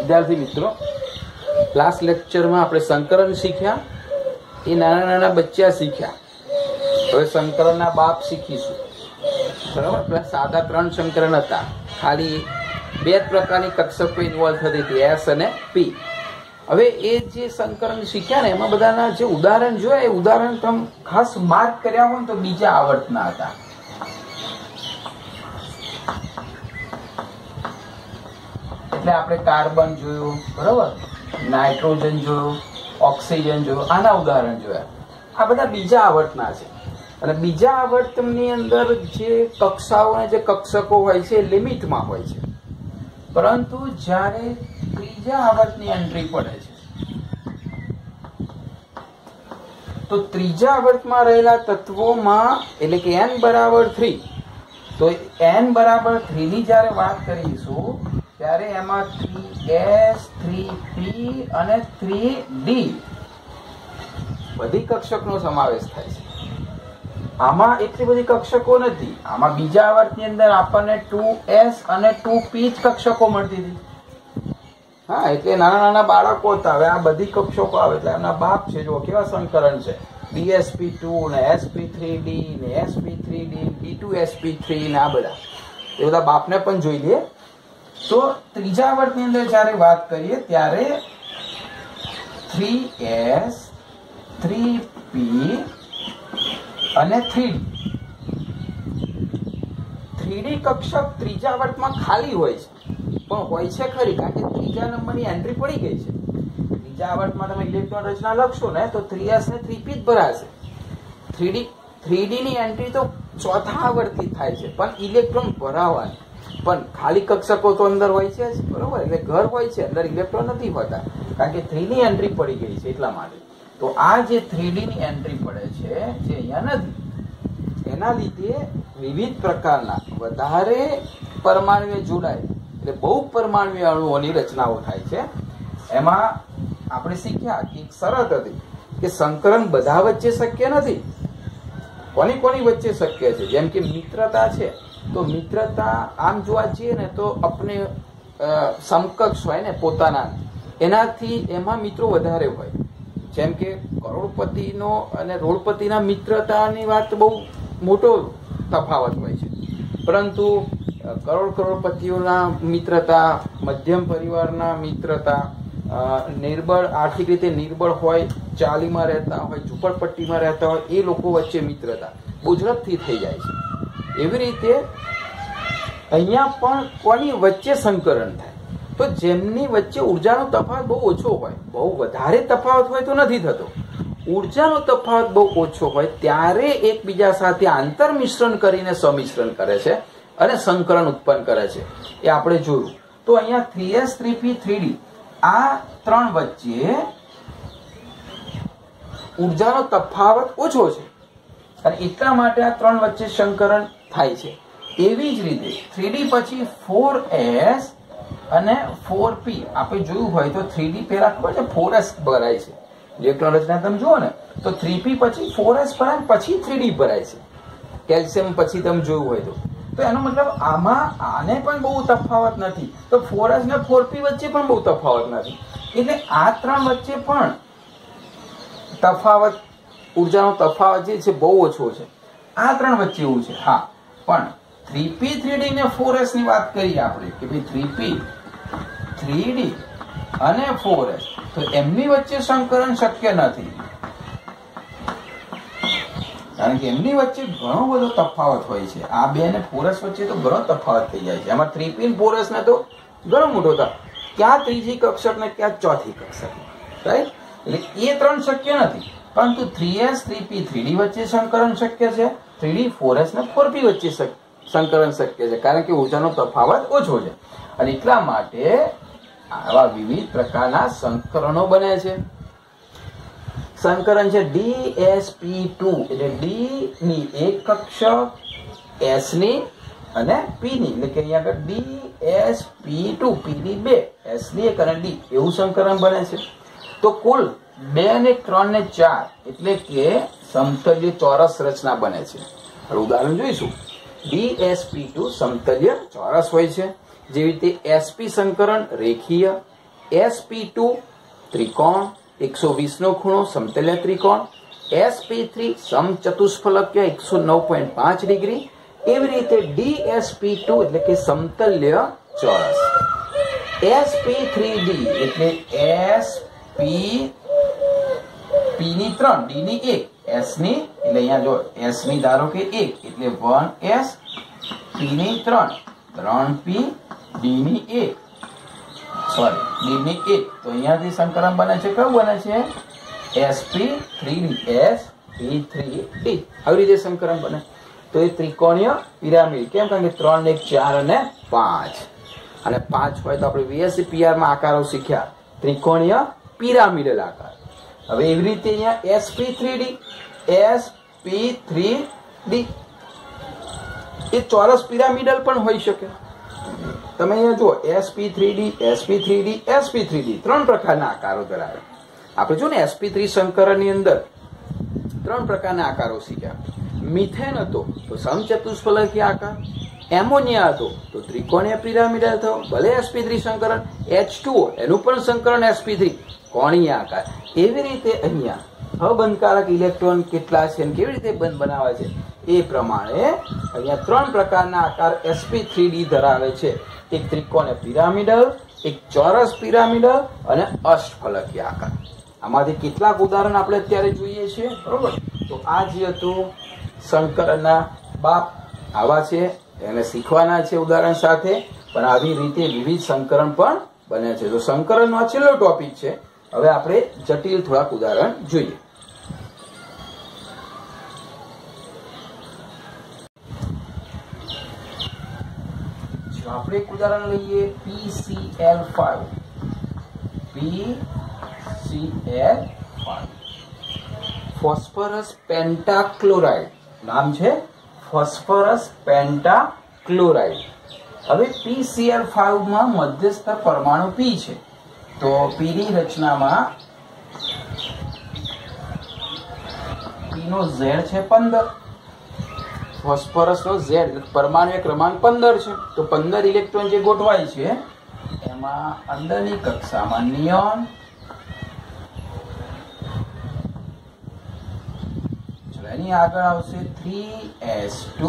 વિદ્યાર્થી મિત્રો, લાસ્ટ લેક્ચરમાં આપણે સંકરણ શીખ્યા, એ નાના નાના બચ્ચા શીખ્યા. હવે સંકરણના બાપ શીખીશું. બરાબર, પેલા સાદા 3 સંકરણ હતા, ખાલી 2 પ્રકારની કક્ષકો ઇન્વોલ્વ થતી હતી, એસ અને પી. હવે એ જે સંકરણ શીખ્યા ને એમાં બધાના જે ઉદાહરણ જોયા, એ ઉદાહરણ તમે ખાસ માર્ક કર્યા હોય ને તો બીજા આવર્તના હતા. એટલે આપણે કાર્બન જોયું, બરોબર, નાઇટ્રોજન જોયું, ઓક્સિજન જોયું, આના ઉદાહરણ જોયા. આ બધા બીજા આવર્તના છે. અને બીજા આવર્તનની અંદર જે કક્ષાઓ અને જે કક્ષકો હોય છે એ લિમિટમાં હોય છે. પરંતુ જ્યારે ત્રીજા આવર્તની એન્ટ્રી પડે છે તો ત્રીજા આવર્તમાં રહેલા તત્વોમાં, એટલે કે n બરાબર 3, તો n બરાબર 3 ની જયારે વાત કરીશું ત્યારે એમાં 3s, 3p અને 3d બધી કક્ષકનો સમાવેશ થાય છે. આમાં એટલી બધી કક્ષકો નથી. આમાં બીજા આવર્તની અંદર આપણને 2s અને 2p જ કક્ષકો મળતી હતી. હા, એટલે નાના નાના બાળકો હતા. હવે આ બધી કક્ષકો આવે એટલે એમના બાપ છે. જો કેવા સંકરણ છે, bsp2 ને sp3d ને sp3d, b2sp3 ને આ બધા, એ બધા બાપને પણ જોઈ લઈએ. તો ત્રીજા આવર્તની અંદર જયારે વાત કરીએ ત્યારે 3s, 3p અને 3d કક્ષક ત્રીજા આવર્તમાં ખાલી હોય છે, પણ હોય છે ખરી, કારણ કે ત્રીજા નંબરની એન્ટ્રી પડી ગઈ છે. ત્રીજા આવર્તમાં તમે ઇલેક્ટ્રોન રચના લખશો ને તો 3s ને 3p જ ભરાશે. 3d ની એન્ટ્રી તો ચોથા આવર્તથી થાય છે, પણ ઇલેક્ટ્રોન ભરાવાની. પણ ખાલી કક્ષકો તો અંદર હોય છે જ, બરોબર, એટલે ઘર હોય છે, અંદર ઇલેક્ટ્રોન નથી હોતા, કારણ કે 3 ની એન્ટ્રી પડી ગઈ છે એટલા માટે. તો આ જે 3d ની એન્ટ્રી પડે છે, જે અહીંયા નથી, એના લીધે વિવિધ પ્રકારના વધારે પરમાણુએ જોડાય, એટલે બહુ પરમાણુય અણુઓની રચનાઓ થાય છે. એમાં આપણે શીખ્યા કે એક શરત હતી કે સંકરણ બધા વચ્ચે શક્ય નથી. કોની કોની વચ્ચે શક્ય છે? જેમ કે મિત્રતા છે, તો મિત્રતા આમ જોવા જઈએ ને તો આપણે સમકક્ષ હોય ને પોતાના, એનાથી એમાં મિત્રો વધારે હોય. જેમ કે કરોડપતિનો અને રોડપતિના મિત્રતાની વાત બહુ મોટો તફાવત હોય છે, પરંતુ કરોડપતિઓના મિત્રતા, મધ્યમ પરિવારના મિત્રતા, નિર્બળ, આર્થિક રીતે નિર્બળ હોય, ચાલીમાં રહેતા હોય, ઝૂંપડપટ્ટીમાં રહેતા હોય, એ લોકો વચ્ચે મિત્રતા બહુ ઝડપથી થઈ જાય છે. એવી રીતે અહીંયા પણ કોની વચ્ચે સંકરણ થાય? તો જેમની વચ્ચે ઉર્જાનો તફાવત બહુ ઓછો હોય, બહુ વધારે તફાવત હોય તો નથી થતો. ઉર્જાનો તફાવત બહુ ઓછો હોય ત્યારે એકબીજા સાથે આંતર મિશ્રણ કરીને સમિશ્રણ કરે છે અને સંકરણ ઉત્પન્ન કરે છે. એ આપણે જોયું. તો અહીંયા 3s, 3p, 3d આ 3 વચ્ચે ઉર્જાનો તફાવત ઓછો છે અને એટલા માટે આ 3 વચ્ચે સંકરણ થાય છે. એવી જ રીતે 3d પછી 4s અને 4p આપણે જોયું હોય તો 3d પહેલા ખબર છે 4s ભરાય છે. ઇલેક્ટ્રોન રચના તમે જુઓ ને તો 3p પછી 4s ભરાય, પછી 3d ભરાય છે. કેલ્શિયમ પછી તમે જોયું હોય તો એનો મતલબ આમાં આને પણ બહુ તફાવત નથી, તો 4s ને 4p વચ્ચે પણ બહુ તફાવત નથી. એટલે આ 3 વચ્ચે પણ તફાવત, ઉર્જાનો તફાવત જે છે બહુ ઓછો છે. આ 3 વચ્ચે એવું છે. હા, પણ 3p, 3d ને 4s ની વાત કરીએ આપણે કે ભાઈ 3p, 3d અને 4s, તો એમની વચ્ચે સંકરણ શક્ય નથી, કારણ કે એમની વચ્ચે ઘણો બધો તફાવત હોય છે. આ 2 ને 4s વચ્ચે તો ઘણો તફાવત થઈ જાય છે. એમાં 3p અને 4s ને તો ઘણો મોટો થાય, ક્યાં ત્રીજી કક્ષક ને ક્યાં ચોથી કક્ષક, રાઈટ? એટલે એ 3 શક્ય નથી, પરંતુ 3s, 3p, 3d વચ્ચે સંકરણ શક્ય છે, 3d, 4s ને 4p વચ્ચે સંકરણ શક્ય છે, કારણ કે ઉર્જાનો તફાવત ઓછો છે. અને એટલા માટે આવા વિવિધ પ્રકારના સંકરણો બને છે. સંકરણ છે dsp2, એટલે d ની એક કક્ષક, s ની અને p ની, એટલે કે અહીંયા આગળ dsp2, p ની 2, s ની 1 અને d, એવું સંકરણ બને છે. તો કુલ 2 ને 3 ને 4, એટલે કે સમતલ્ય ચોરસ રચના બને છે. હવે ઉદાહરણ જોઈશું. dsp2 સમતલ્ય ચોરસ હોય છે, જેવી રીતે sp સંકરણ રેખીય, sp2 ત્રિકોણ 120 નો ખૂણો સમતલ્ય ત્રિકોણ, sp3 સમચતુષ્ફલકીય 109.5 ડિગ્રી, એવી રીતે dsp2 એટલે કે સમતલ્ય ચોરસ, sp3d એટલે sp p ની 3 d ની 1 s ની એટલે અહીંયા જો s ની ધારો કે 1 એટલે 1s, p ની 3 3p, d ની 1 સોરી d ની 1, તો અહીંયાથી સંકલન બને છે કયું બને છે sp3d, sp3d આવી રીતે સંકલન બને. તો એ ત્રિકોણીય પિરામિડ કેમ? કારણ કે 3 ને 1 4 અને 5 અને 5 હોય તો આપણે VSC PR માં આકારો શીખ્યા ત્રિકોણીય પિરામિડલ આકાર. હવે એવી રીતે અહીંયા sp3d, sp3d એ ચોરસ પિરામિડલ પણ હોઈ શકે. તમે અહીંયા જુઓ sp3d, sp3d, sp3d 3 પ્રકારના આકારો ધરાવે. આપણે જો ને sp3 સંકરણની અંદર 3 પ્રકારના આકારો શીખ્યા. મિથેન હતો તો સમચતુષ્ફલકીય આકાર, એમોનિયા હતો તો ત્રિકોણીય પિરામિડલ થયો, ભલે sp3 સંકરણ, H2O એનું પણ સંકરણ sp3 કોણીય આકાર. એવી રીતે અહીંયા અબંધકારક ઇલેક્ટ્રોન કેટલા છે અને કેવી રીતે બંધ બનાવે છે એ પ્રમાણે અહીંયા 3 પ્રકારના આકાર sp3d ધરાવે છે. એક ત્રિકોણીય પિરામિડલ, એક ચોરસ પિરામિડલ અને અષ્ટફલકીય આકાર. આમાંથી કેટલાક ઉદાહરણ આપણે અત્યારે જોઈએ છીએ, બરોબર? તો આ જે હતું સંકરણના બાપ આવા છે, એને શીખવાના છે ઉદાહરણ સાથે, પણ આવી રીતે વિવિધ સંકરણ પણ બને છે. તો સંકરણનો આ છેલ્લો ટોપિક છે. હવે આપણે જટિલ થોડાક ઉદાહરણ જોઈએ. આપણે એક ઉદાહરણ લઈએ PCl5. PCl5 ફોસ્ફરસ પેન્ટાક્લોરાઇડ, નામ છે ફોસ્ફરસ પેન્ટાક્લોરાઇડ. હવે PCl5 માં મધ્યસ્થ પરમાણુ P છે, તો P ની રચનામાં P નો Z છે 15, ફોસ્ફરસ નો Z પરમાણુ ક્રમાંક 15 છે. તો 15 ઇલેક્ટ્રોન જે ગોઠવાય છે એમાં અંદરની કક્ષામાં નિયોન, એની આગળ આવશે 3s2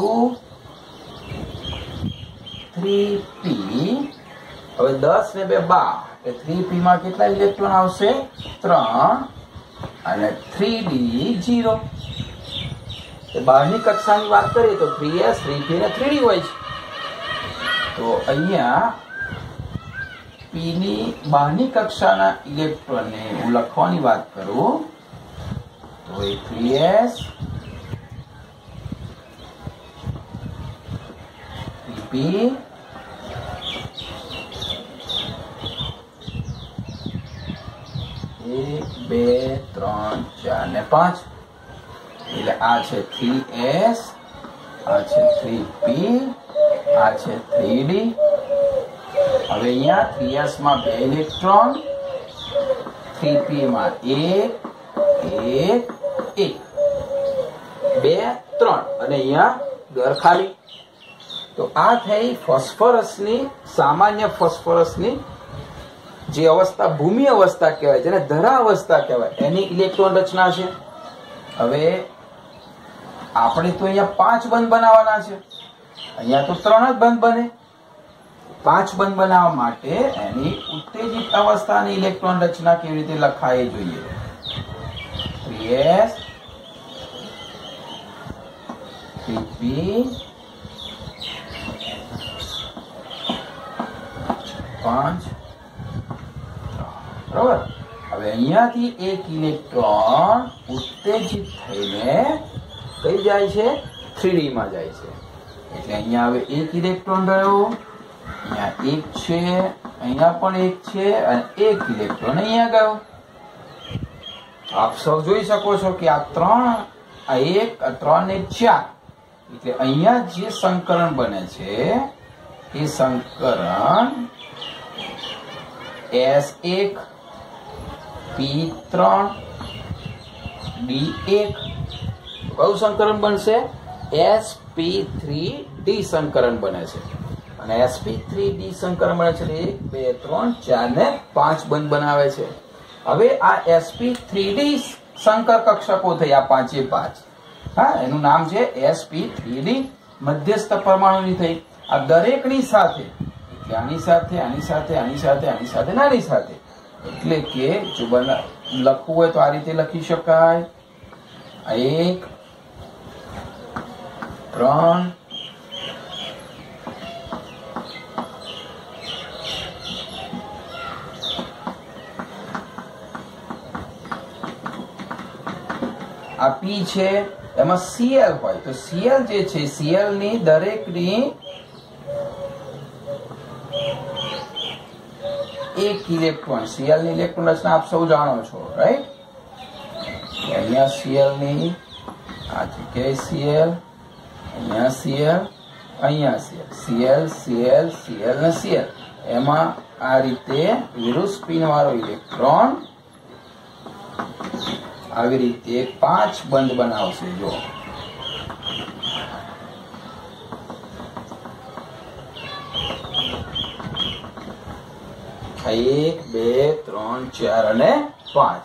3p. હવે 10 ને 2 12 એટલે 3p માં કેટલા ઇલેક્ટ્રોન આવશે 3 અને 3d 0. બહારની કક્ષાની વાત કરીએ તો 3s 3p અને 3d હોય છે. તો અહીંયા p ની બહારની કક્ષાના ઇલેક્ટ્રોનને હું લખવાની વાત કરું તો એ 3s 3p 1 2 3 4 ને 5 એટલે આ છે 3s, આ છે 3p, આ છે 3d. હવે અહીંયા 3s માં 2 ઇલેક્ટ્રોન, 3p માં 1 1 1 2 3 અને અહીંયા ઘર ખાલી. તો આ થઈ ફોસ્ફરસની સામાન્ય ફોસ્ફરસની જે અવસ્થા ભૂમિ અવસ્થા કહેવાય, જેને ધરા અવસ્થા કહેવાય, એની ઇલેક્ટ્રોન રચના છે. હવે આપણે તો અહીંયા 5 બંધ બનાવવાના છે, અહીંયા તો 3 જ બંધ બને. 5 બંધ બનાવવા માટે એની ઉત્તેજિત અવસ્થાની ઇલેક્ટ્રોન રચના કેવી રીતે લખાય જોઈએ. 3s 3p 5 બરોબર. હવે અહીંયાથી એક ઇલેક્ટ્રોન ઉત્તેજિત થઈને કઈ જાય છે 3d માં જાય છે. એટલે અહીંયા હવે એક ઇલેક્ટ્રોન રહ્યો, અહીંયા એક છે, અહીંયા પણ એક છે અને એક ઇલેક્ટ્રોન અહીંયા ગયો. આપ સૌ જોઈ શકો છો કે આ 3 આ 1 આ 3 ને 4 એટલે અહીંયા જે સંકરણ બને છે એ સંકરણ S1 P3 D1 કયું સંકરણ બનશે? sp3d સંકરણ બને છે. અને sp3d સંકરણ બને છે 1 2 3 4 ને 5 બંધ બનાવે છે. હવે આ sp3d સંકર કક્ષકો થઈ આ 5 એ 5. હા, એનું નામ છે sp3d મધ્યસ્થ પરમાણુની થઈ. આ દરેકની સાથે એટલે આની સાથે આની સાથે આની સાથે આની સાથે આની સાથે એટલે કે જો લખવું હોય તો આ રીતે લખી શકાય. 1 3 આ P છે એમાં Cl હોય તો Cl જે છે Cl ની દરેકની એક ઇલેક્ટ્રોન. Cl ની ઇલેક્ટ્રોન રચના આપ સૌ જાણો છો, રાઈટ? અહીંયા Cl ની આ જગ્યાએ Cl, અહીંયા Cl, અહીંયા Cl, Cl, Cl ને Cl. એમાં આ રીતે વિરુદ્ધ સ્પિન વાળો ઇલેક્ટ્રોન આવી રીતે 5 બંધ બનાવશે. જો 1 2 3 4 અને 5.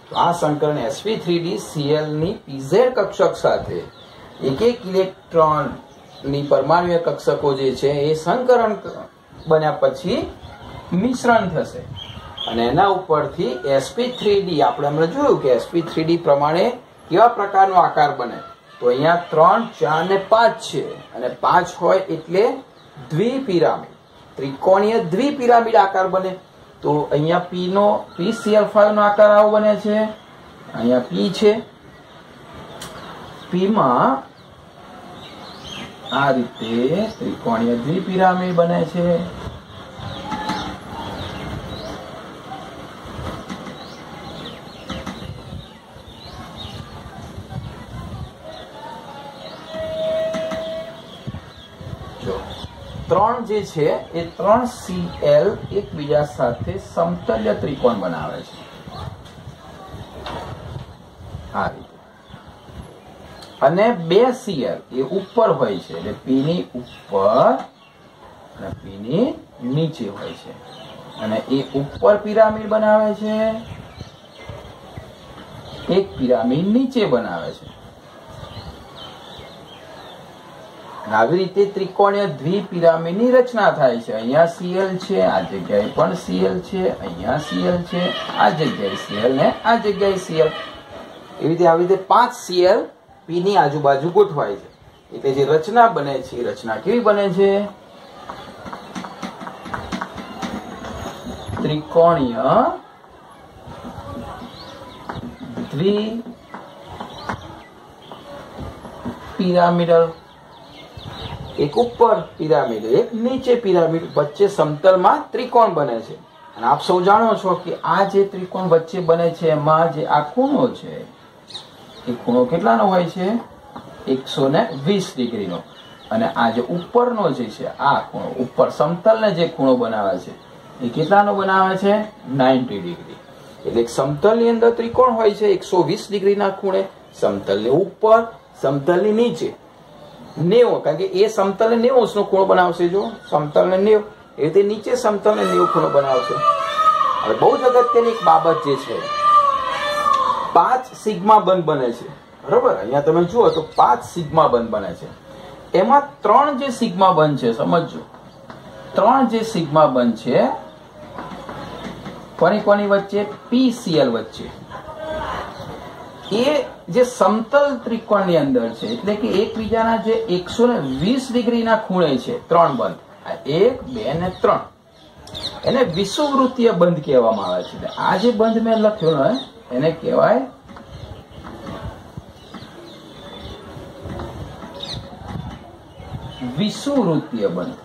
તો આ સંકરણ sp3d Cl ની pz કક્ષક સાથે એક ઇલેક્ટ્રોન ની પરમાણુય કક્ષકો જે છે એ સંકરણ બન્યા પછી મિશ્રણ થશે અને એના ઉપરથી sp3d આપણે હમણાં જોયું કે sp3d પ્રમાણે કેવા પ્રકારનો આકાર બને. તો અહીંયા 3 4 ને 5 છે અને 5 હોય એટલે દ્વિપિરામિડ, ત્રિકોણીય દ્વિપિરામિડ આકાર બને. તો અહીંયા PCl5 નો આકાર આવો બને છે. અહીંયા P છે, P માં આ રીતે ત્રિકોણીય દ્વિપિરામિડ બને છે. ત્રણ જે છે એ 3 Cl એકબીજા સાથે સમતલ્ય ત્રિકોણ બનાવે છે આ રીતે. અને 2 Cl એ ઉપર હોય છે એટલે P ની ઉપર અને P ની નીચે હોય છે અને એ ઉપર પિરામિડ બનાવે છે, એક પિરામિડ નીચે બનાવે છે. આવી રીતે ત્રિકોણીય દ્વિપિરામિડની રચના થાય છે. અહીંયા Cl છે, આ જગ્યાએ પણ Cl છે, અહીંયા Cl છે, આ જગ્યાએ Cl ને આ જગ્યાએ Cl. એવી રીતે આવી રીતે 5 Cl P ની આજુબાજુ ગોઠવાય છે. એટલે જે રચના બને છે એ રચના કેવી બને છે? ત્રિકોણીય દ્વિપિરામિડલ. એક ઉપર પિરામિડ, એક નીચે પિરામિડ, વચ્ચે સમતલમાં ત્રિકોણ બને છે. અને આપ સૌ જાણો છો કે આ જે ત્રિકોણ વચ્ચે બને છે એમાં જે આ ખૂણો છે એ ખૂણો કેટલાનો હોય છે? 120 ડિગ્રીનો. અને આ જે ઉપરનો જે છે આ ખૂણો, ઉપર સમતલને જે ખૂણો બનાવે છે એ કેટલાનો બનાવે છે? 90 ડિગ્રી. એટલે એક સમતલની અંદર ત્રિકોણ હોય છે 120 ડિગ્રીના ખૂણે, સમતલની ઉપર, સમતલની નીચે 90, કારણ કે એ સમતલને 90 નો ખૂણો બનાવશે. જો સમતલને 90 એ રીતે નીચે સમતલને 90 ખૂણો બનાવશે. હવે બહુ જ અગત્યની એક બાબત જે છે 5 સિગ્મા બંધ બને છે, બરોબર? અહીંયા તમે જુઓ તો 5 સિગ્મા બંધ બને છે. એમાં 3 જે સિગ્મા બંધ છે, સમજજો, 3 જે સિગ્મા બંધ છે કોની વચ્ચે? PCl વચ્ચે. એ જે સમતલ ત્રિકોણની અંદર છે એટલે કે એકબીજાના જે 120 ડિગ્રીના ખૂણે છે 3 બંધ, 1 2 ને 3, એને વિષુવવૃત્તીય બંધ કહેવામાં આવે છે. આ જે બંધ મેં લખ્યો ને એને કહેવાય વિષુવવૃત્તીય બંધ.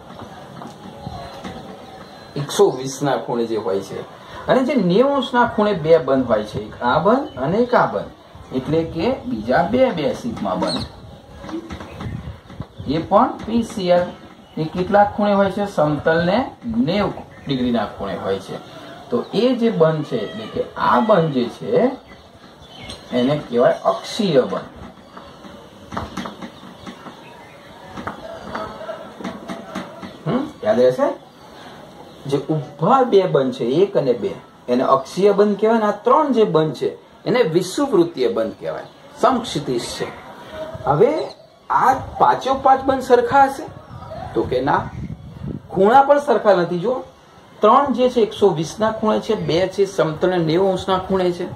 120 ના ખૂણે જે હોય છે અને જે 90 ના ખૂણે 2 બંધ હોય છે, એક આ બંધ અને એક આ બંધ, એટલે કે બીજા 2 સિગ્મા બંધ. એ પણ PCl એ કેટલા ખૂણે હોય છે? સમતલને 90 ડિગ્રીના ખૂણે હોય છે. તો એ જે બંધ છે એટલે કે આ બંધ જે છે એને કહેવાય અક્ષીય બંધ. યાદ રહેશે? જે ઉભા બે બંધ છે 1 અને 2 એને અક્ષીય બંધ કહેવાય, ને આ 3 જે બંધ છે એને વિષુવવૃત્તીય બંધ કહેવાય, સમક્ષિતિજ છે. હવે આ 5 બંધ સરખા હશે તો કે ના, ખૂણા પણ સરખા નથી. જો 3 જે છે 120 ના ખૂણે છે, 2 છે સમતલ 90 અંશના ખૂણે છે.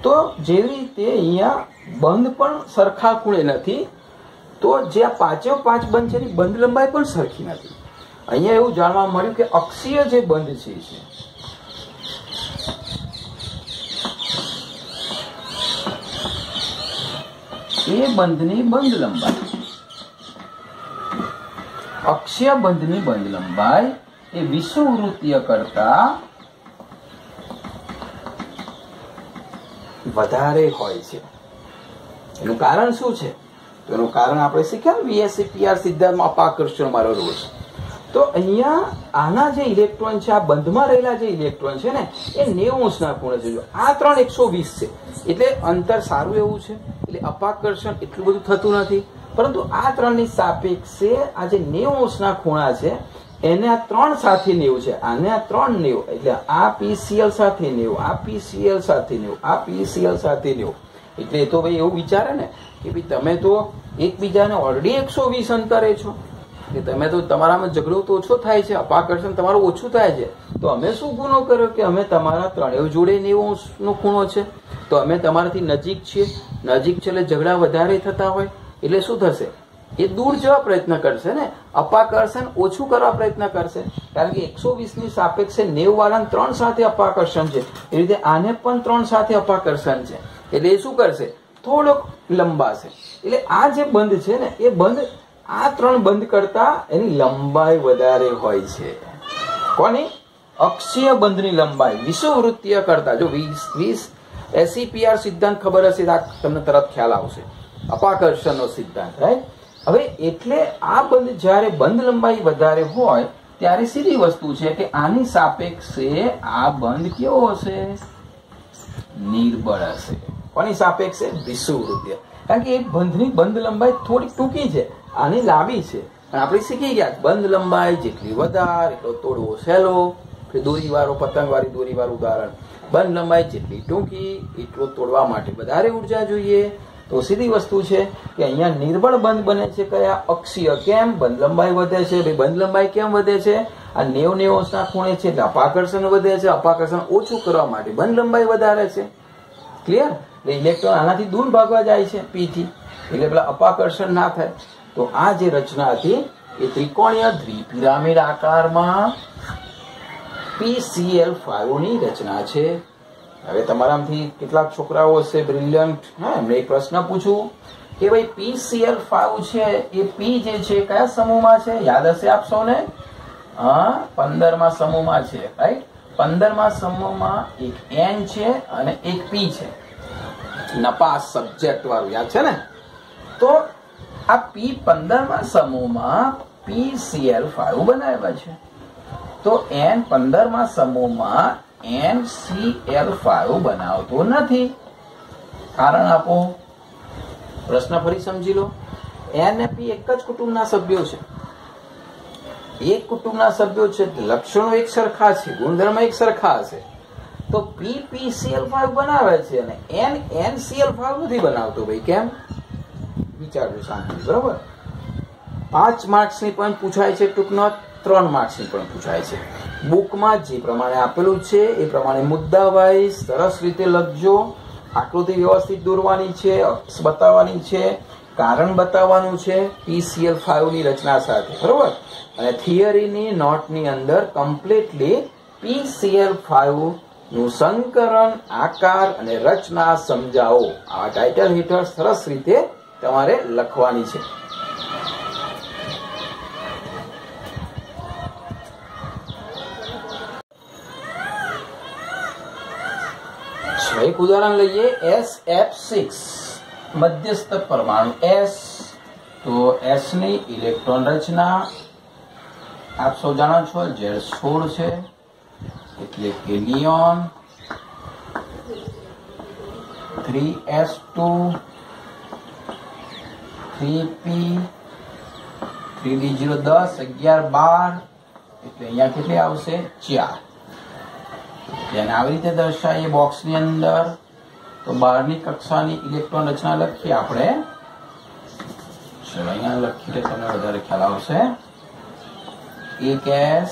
તો જેવી રીતે અહીંયા બંધ પણ સરખા ખૂણે નથી, તો જે આ 5 બંધ છે એની બંધ લંબાઈ પણ સરખી નથી. અહીંયા એવું જાણવા મળ્યું કે અક્ષીય જે બંધ છે એ બંધની બંધ લંબાઈ, અક્ષીય બંધની બંધ લંબાઈ એ વિષુવવૃત્તીય કરતા વધારે હોય છે. એનું કારણ શું છે? તો એનું કારણ આપણે શીખ્યા VSEPR સિદ્ધાંતમાં અપાકર્ષણ મારો રૂલ. તો અહીંયા આના જે ઇલેક્ટ્રોન છે, આ બંધમાં રહેલા જે ઇલેક્ટ્રોન છે ને એ 90 અંશના ખૂણે છે. આ 3 120 છે એટલે અંતર સારું એવું છે, એટલે અપાકર્ષણ એટલું બધું થતું નથી. પરંતુ આ 3 ની સાપેક્ષે આ જે 90 અંશના ખૂણા છે એને આ 3 સાથે 90 છે, આને આ 3 90, એટલે આ PCl સાથે 90, આ PCl સાથે 90, આ PCl સાથે 90. એટલે તો ભાઈ એવું વિચારે ને કે ભાઈ તમે તો એકબીજાને ઓલરેડી 120 અંતરે છો, કે તમે તો તમારામાં ઝઘડો તો ઓછો થાય છે, અપાકર્ષણ તમારું ઓછું થાય છે. તો અમે શું ગુનો કર્યો કે અમે તમારા 3 જોડે 90 અંશનો ખૂણો છે, તો અમે તમારાથી નજીક છીએ, નજીક છે એટલે ઝઘડા વધારે થતા હોય એટલે શું થશે? એ દૂર જવા પ્રયત્ન કરશે ને, અપાકર્ષણ ઓછું કરવા પ્રયત્ન કરશે. કારણ કે 120 ની સાપેક્ષે 90 વાળાને 3 સાથે અપાકર્ષણ છે, એ રીતે આને પણ 3 સાથે અપાકર્ષણ છે, એટલે એ શું કરશે? થોડોક લંબાશે. એટલે આ જે બંધ છે ને એ બંધ આ 3 બંધ કરતા એની લંબાઈ વધારે હોય છે. કોની? અક્ષીય બંધની લંબાઈ વિષુવવૃત્તીય કરતા. જો SEPR સિદ્ધાંત ખબર હશે તો તમને તરત ખ્યાલ આવશે, અપાકર્ષણનો સિદ્ધાંત, રાઈટ? હવે એટલે આ બંધ જ્યારે બંધ લંબાઈ વધારે હોય ત્યારે સીધી વસ્તુ છે કે આની સાપેક્ષે આ બંધ કેવો હશે? નિર્બળ હશે. કોની સાપેક્ષે? વિષુવવૃત્તીય. કારણ કે એક બંધની બંધ લંબાઈ થોડી ટૂંકી છે, આની લાંબી છે. અને આપણે શીખી ગયા બંધ લંબાઈ જેટલી વધારે એટલો તોડવો સહેલો. દોરીવાળો પતંગવાળી દોરીવાળું ઉદાહરણ. બંધ લંબાઈ જેટલી ટૂંકી એટલો તોડવા માટે વધારે ઉર્જા જોઈએ. તો સીધી વસ્તુ છે કે અહીંયા નિર્બળ બંધ બને છે. કયા? અક્ષીય. કેમ? બંધ લંબાઈ વધે છે. બંધ લંબાઈ કેમ વધે છે? આ 90 અંશના ખૂણે છે એટલે અપાકર્ષણ વધે છે. અપાકર્ષણ ઓછું કરવા માટે બંધ લંબાઈ વધારે છે. ક્લિયર? એટલે ઇલેક્ટ્રોન આનાથી દૂર ભાગવા જાય છે P થી, એટલે પેલા અપાકર્ષણ ના થાય. તો આ જે રચના હતી એ ત્રિકોણીય દ્વિપિરામિડ આકારમાં PCl5 ની રચના છે. હવે તમારામાંથી કેટલાક છોકરાઓ હશે બ્રિલિયન્ટ, એમને એક પ્રશ્ન પૂછું કે ભાઈ PCl5 છે એ P જે છે કયા સમૂહમાં છે? યાદ હશે આપ સૌને? 15મા સમૂહમાં છે, રાઈટ? 15મા સમૂહમાં એક N છે અને એક P છે, નપાસ સબ્જેક્ટ વાળું, યાદ છે ને? તો આ P15મા સમૂહમાં PCl5 બનાવ્યા છે, તો N 15મા સમૂહમાં NCl5 બનાવતો નથી. કારણ આપો. પ્રશ્ન ફરી સમજી લો. N અને P એક જ કુટુંબના સભ્યો છે, એક કુટુંબના સભ્યો છે, લક્ષણો એક સરખા છે, ગુણધર્મ એક સરખા હશે. તો P PCl5 બનાવે છે અને N NCl5 નથી બનાવતો. ભાઈ કેમ? વિચારજો શાંતિ, બરોબર? 5 માર્ક્સની પણ પૂછાય છે ટૂંકમાં, 3 માર્ક્સની પણ પૂછાય છે. બુકમાં જે પ્રમાણે આપેલું છે એ પ્રમાણે મુદ્દા વાઇઝ સરસ રીતે લખજો. આકૃતિ વ્યવસ્થિત દોરવાની છે, અક્ષ બતાવવાની છે, કારણ બતાવવાનું છે PCl5 ની રચના સાથે, બરોબર? અને થિયરીની નોટની અંદર કમ્પ્લીટલી PCl5 નું સંકરણ, આકાર અને રચના સમજાવો. આ ટાઇટલ હેઠળ સરસ રીતે તમારે લખવાની છે. એક ઉદાહરણ લઈએ, SF6 મધ્યસ્થ પરમાણુ S. તો S ની ઇલેક્ટ્રોન રચના આપ સૌ જાણો છો, Z16 છે, એટલે કે નિયોન 3s2 3p 3d0 10 11 12 એટલે અહીંયા કેટલી આવશે 4. જેને આવી રીતે દર્શાવીએ બોક્સની અંદર તો બહારની કક્ષાની ઇલેક્ટ્રોન રચના લખીએ આપણે. ચલો અહીંયા લખીએ તમને વધારે ખ્યાલ આવશે. 1s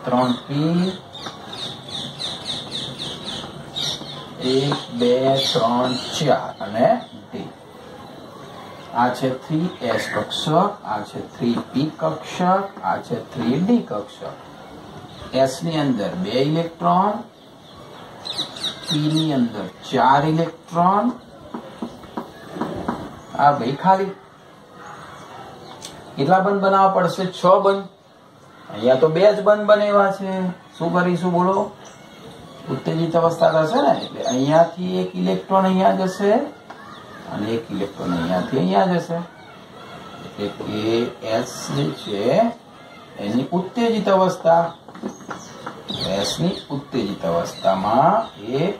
3p 1 2 3 4 અને d. આ છે 3s કક્ષક, આ છે 3p કક્ષક, આ છે 3d કક્ષક. s ની અંદર 2 ઇલેક્ટ્રોન, p ની અંદર 4 ઇલેક્ટ્રોન. આ ભાઈ ખાલી. કેટલા બંધ બનાવવા પડશે? 6 બંધ. અહીંયા તો 2 જ બંધ બનાવ્યા છે. શું કરીશું બોલો? ઉત્તેજિત અવસ્થા થશે ને, એટલે અહીંયાથી 1 ઇલેક્ટ્રોન અહીંયા જશે અને 1 ઇલેક્ટ્રોન અહીંયાથી અહીંયા જશે. એટલે કે s જે છે એની ઉત્તેજિત અવસ્થા. s ની ઉત્તેજિત અવસ્થામાં 1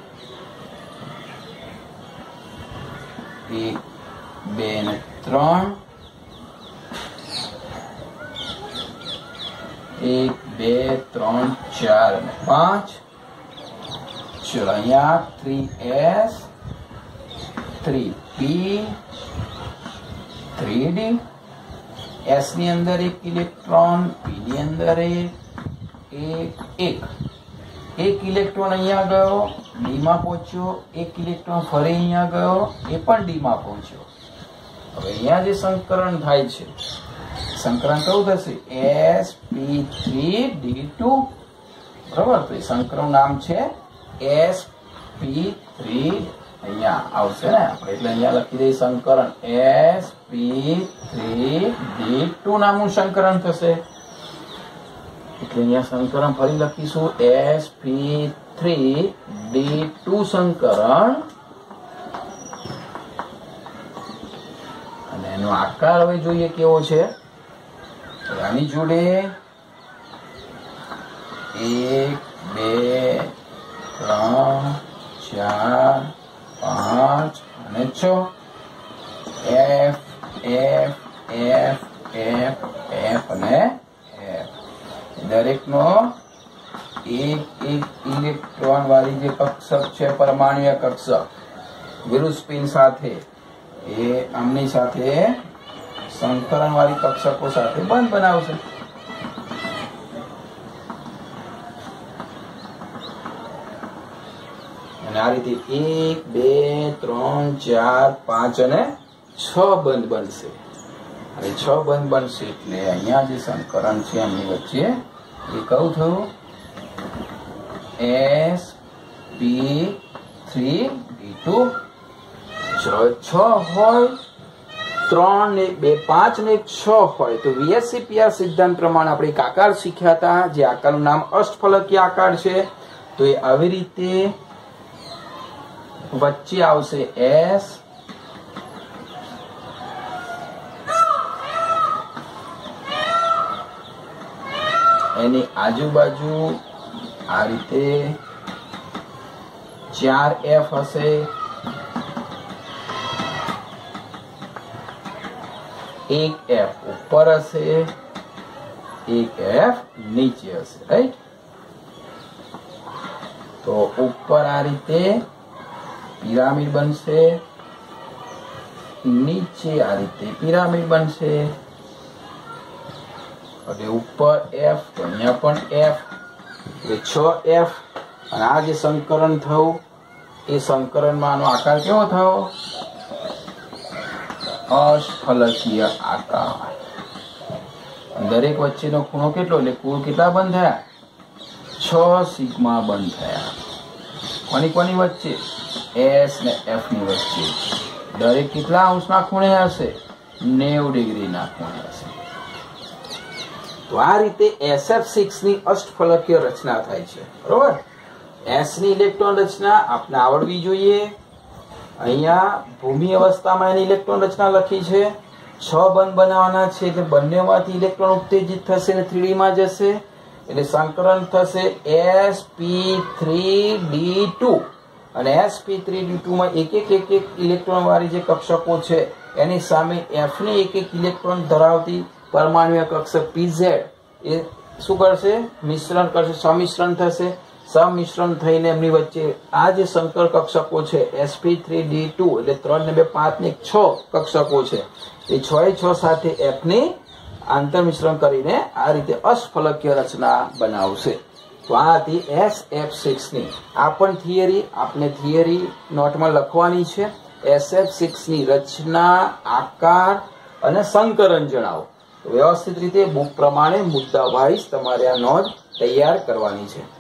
2 ને 3 1 2 3 4 અને 5. ચલો અહીંયા 3s 3p 3d. s ની અંદર 1 ઇલેક્ટ્રોન, p ની અંદર 1 ઇલેક્ટ્રોન અહીંયા ગયો, d માં પહોંચ્યો. 1 ઇલેક્ટ્રોન ફરી અહીંયા ગયો, એ પણ d માં પહોંચ્યો. હવે અહીંયા જે સંકરણ થાય છે, સંકરણ કયું થશે? sp3d2. બરાબર? તો એ સંકરણ નામ છે sp3. અહીંયા આવશે ને આપણે, એટલે અહીંયા લખી દઈએ સંકરણ sp3d2 નામનું સંકરણ થશે. એટલે અહીંયા સંકરણ ફરી લખીશું sp3d2 સંકરણ. અને એનો આકાર હવે જોઈએ કેવો છે. આની જોડે 1 2 3 4 5 અને 6. f f f f f અને f. દરેકનો એક ઇલેક્ટ્રોન વાળી જે કક્ષક છે, પરમાણુય કક્ષક વિરુદ્ધ સ્પિન સાથે, એ આમની સાથે સંકરણ વાળી કક્ષકો સાથે બંધ બનાવશે. અને આ રીતે 1 2 3 4 5 અને 6 બંધ બનશે. અને 6 બંધ બનશે એટલે અહીંયા જે સંકરણ છે એમની વચ્ચે એ કયું થયું? sp3d2. 6 હોય, 3 ને 2 5 ને 6 હોય તો VSEPR સિદ્ધાંત પ્રમાણે આપણે એક આકાર શીખ્યા હતા, જે આકારનું નામ અષ્ટફલકીય આકાર છે. તો એ આવી રીતે વચ્ચે આવશે s, એની આજુબાજુ આ રીતે 4f હશે, 1f ઉપર હશે, 1f નીચે હશે. રાઈટ? તો ઉપર આ રીતે પિરામિડ બનશે, નીચે આ રીતે પિરામિડ બનશે. એટલે ઉપર f તો અહીંયા પણ f, એટલે 6f. અને આ જે સંકરણ થયું એ સંકરણમાં આનો આકાર કેવો થયો? અષ્ટફલકીય આકાર. દરેક વચ્ચેનો ખૂણો કેટલો? એટલે કુલ કેટલા બંધ થયા? 6 સિગ્મા બંધ થયા. કોની કોની વચ્ચે? s ને f ની વચ્ચે. દરેક કેટલા અંશના ખૂણે હશે? 90 ડિગ્રીના ખૂણે હશે. તો આ રીતે SF6 ની અષ્ટફલકીય રચના થાય છે. બરોબર? s ની ઇલેક્ટ્રોન રચના આપને આવડવી જોઈએ. અહીંયા ભૂમિ અવસ્થામાં એની ઇલેક્ટ્રોન રચના લખી છે. 6 બંધ બનાવવાના છે, એટલે બંનેમાંથી ઇલેક્ટ્રોન ઉત્તેજિત થશે અને 3D માં જશે. એટલે સંકરણ થશે sp3d2. અને sp3d2 માં એક ઇલેક્ટ્રોન વાળી જે કક્ષકો છે એની સામે F ની એક ઇલેક્ટ્રોન ધરાવતી પરમાણુય કક્ષક PZ એ શું કરશે? મિશ્રણ કરશે, સમિશ્રણ થશે. સમિશ્રણ થઈને એમની વચ્ચે આ જે સંકર કક્ષકો છે sp3d2 એટલે 3 ને 2 5 ને 6 કક્ષકો છે, એ 6 સાથે F ની આંતરમિશ્રણ કરીને આ રીતે અષ્ટફલકીય રચના બનાવશે. તો આ હતી SF6 ની. આ પણ થિયરી આપણે થિયરી નોટમાં લખવાની છે. SF6 ની રચના, આકાર અને સંકરણ જણાવો. વ્યવસ્થિત રીતે બુક પ્રમાણે મુદ્દા વાઇઝ તમારે આ નોંધ તૈયાર કરવાની છે.